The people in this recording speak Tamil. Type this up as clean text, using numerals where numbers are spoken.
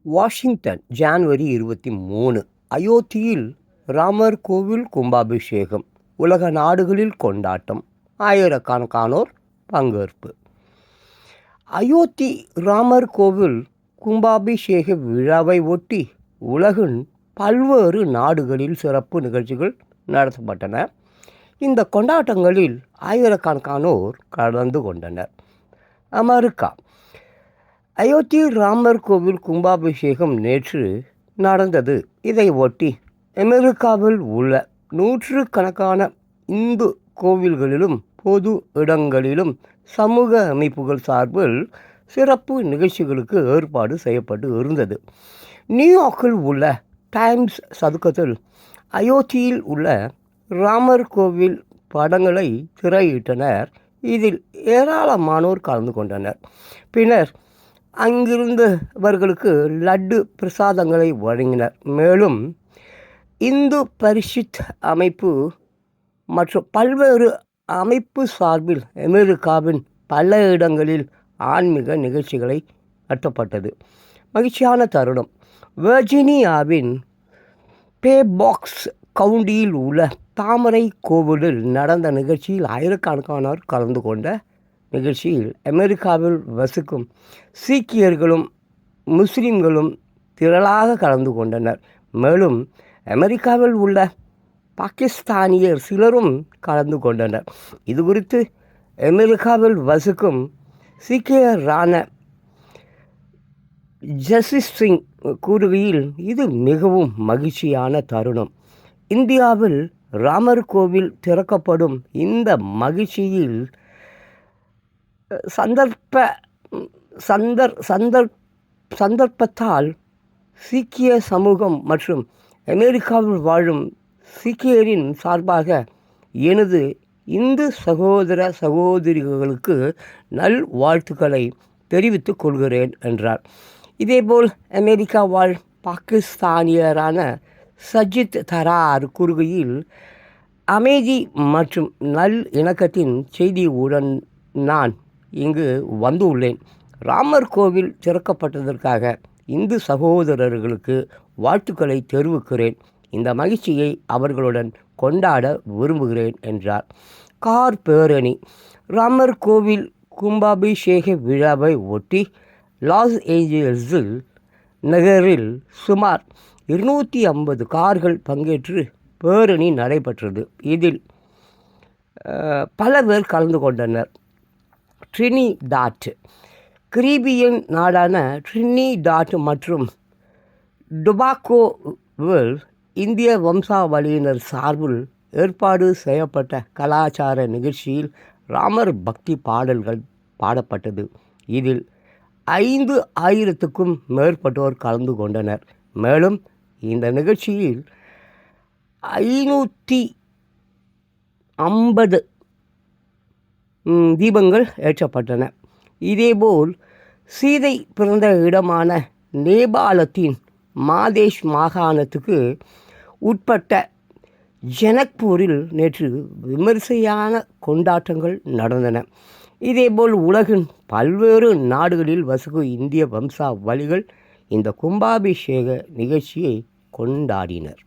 Washington January 23. அயோத்தியில் ராமர் கோவில் கும்பாபிஷேகம். உலக நாடுகளில் கொண்டாட்டம். ஆயிரக்கணக்கானோர் பங்கேற்பு. அயோத்தி ராமர் கோவில் கும்பாபிஷேக விழாவை ஒட்டி உலகின் பல்வேறு நாடுகளில் சிறப்பு நிகழ்ச்சிகள் நடத்தப்பட்டன. இந்த கொண்டாட்டங்களில் ஆயிரக்கணக்கானோர் கலந்து கொண்டனர். அமெரிக்கா. அயோத்தி ராமர் கோவில் கும்பாபிஷேகம் நேற்று நடந்தது. இதை ஒட்டி அமெரிக்காவில் உள்ள நூற்றுக்கணக்கான இந்து கோவில்களிலும் பொது இடங்களிலும் சமூக அமைப்புகள் சார்பில் சிறப்பு நிகழ்ச்சிகளுக்கு ஏற்பாடு செய்யப்பட்டு இருந்தது. நியூயார்க்கில் உள்ள டைம்ஸ் சதுக்கத்தில் அயோத்தியில் உள்ள ராமர் கோவில் படங்களை திரையிட்டனர். இதில் ஏராளமானோர் கலந்து கொண்டனர். பின்னர் அங்கிருந்தவர்களுக்கு லட்டு பிரசாதங்களை வழங்கினர். மேலும் இந்து பரிஷத் அமைப்பு மற்றும் பல்வேறு அமைப்பு சார்பில் அமெரிக்காவின் பல இடங்களில் ஆன்மீக நிகழ்ச்சிகளை நடத்தப்பட்டது. மகிழ்ச்சியான தருணம். வெர்ஜீனியாவின் பேபாக்ஸ் கவுண்டியில் உள்ள தாமரை கோவிலில் நடந்த நிகழ்ச்சியில் ஆயிரக்கணக்கானோர் கலந்து கொண்ட நிகழ்ச்சியில் அமெரிக்காவில் வசிக்கும் சீக்கியர்களும் முஸ்லிம்களும் திரளாக கலந்து கொண்டனர். மேலும் அமெரிக்காவில் உள்ள பாகிஸ்தானியர் சிலரும் கலந்து கொண்டனர். இது குறித்து அமெரிக்காவில் வசிக்கும் சீக்கியரான ஜஸ்வித் சிங் கூறுகையில், இது மிகவும் மகிழ்ச்சியான தருணம். இந்தியாவில் ராமர் கோவில் திறக்கப்படும் இந்த மகிழ்ச்சியில் சந்தர்ப்பத்தால் சீக்கிய சமூகம் மற்றும் அமெரிக்காவில் வாழும் சீக்கியரின் சார்பாக எனது இந்து சகோதர சகோதரிகளுக்கு நல் வாழ்த்துக்களை தெரிவித்துக் கொள்கிறேன் என்றார். இதேபோல் அமெரிக்கா வாழ் பாகிஸ்தானியரான சஜித் தரார் கூறுகையில், அமைதி மற்றும் நல் இணக்கத்தின் செய்தியுடன் நான் இங்கு வந்துள்ளேன். ராமர் கோவில் திறக்கப்பட்டதற்காக இந்து சகோதரர்களுக்கு வாழ்த்துக்களை தெரிவிக்கிறேன். இந்த மகிழ்ச்சியை அவர்களுடன் கொண்டாட விரும்புகிறேன் என்றார். கார் பேரணி. ராமர் கோவில் கும்பாபிஷேக விழாவை ஒட்டி லாஸ் ஏஞ்சல்ஸில் நகரில் சுமார் 250 கார்கள் பங்கேற்று பேரணி நடைபெற்றது. இதில் பல பேர் கலந்து கொண்டனர். ட்ரினிடாட். கரீபியன் நாடான ட்ரினிடாட் மற்றும் டொபாகோவில் இந்திய வம்சாவளியினர் சார்பில் ஏற்பாடு செய்யப்பட்ட கலாச்சார நிகழ்ச்சியில் ராமர் பக்தி பாடல்கள் பாடப்பட்டது. இதில் 5000க்கும் மேற்பட்டோர் கலந்து கொண்டனர். மேலும் இந்த நிகழ்ச்சியில் 550 தீபங்கள் ஏற்றப்பட்டன. இதேபோல் சீதை பிறந்த இடமான நேபாளத்தின் மாதேஷ் மாகாணத்துக்கு உட்பட்ட ஜனக்பூரில் நேற்று விமரிசையான கொண்டாட்டங்கள் நடந்தன. இதேபோல் உலகின் பல்வேறு நாடுகளில் வசிக்கும் இந்திய வம்சாவளிகள் இந்த கும்பாபிஷேக நிகழ்ச்சியை கொண்டாடினர்.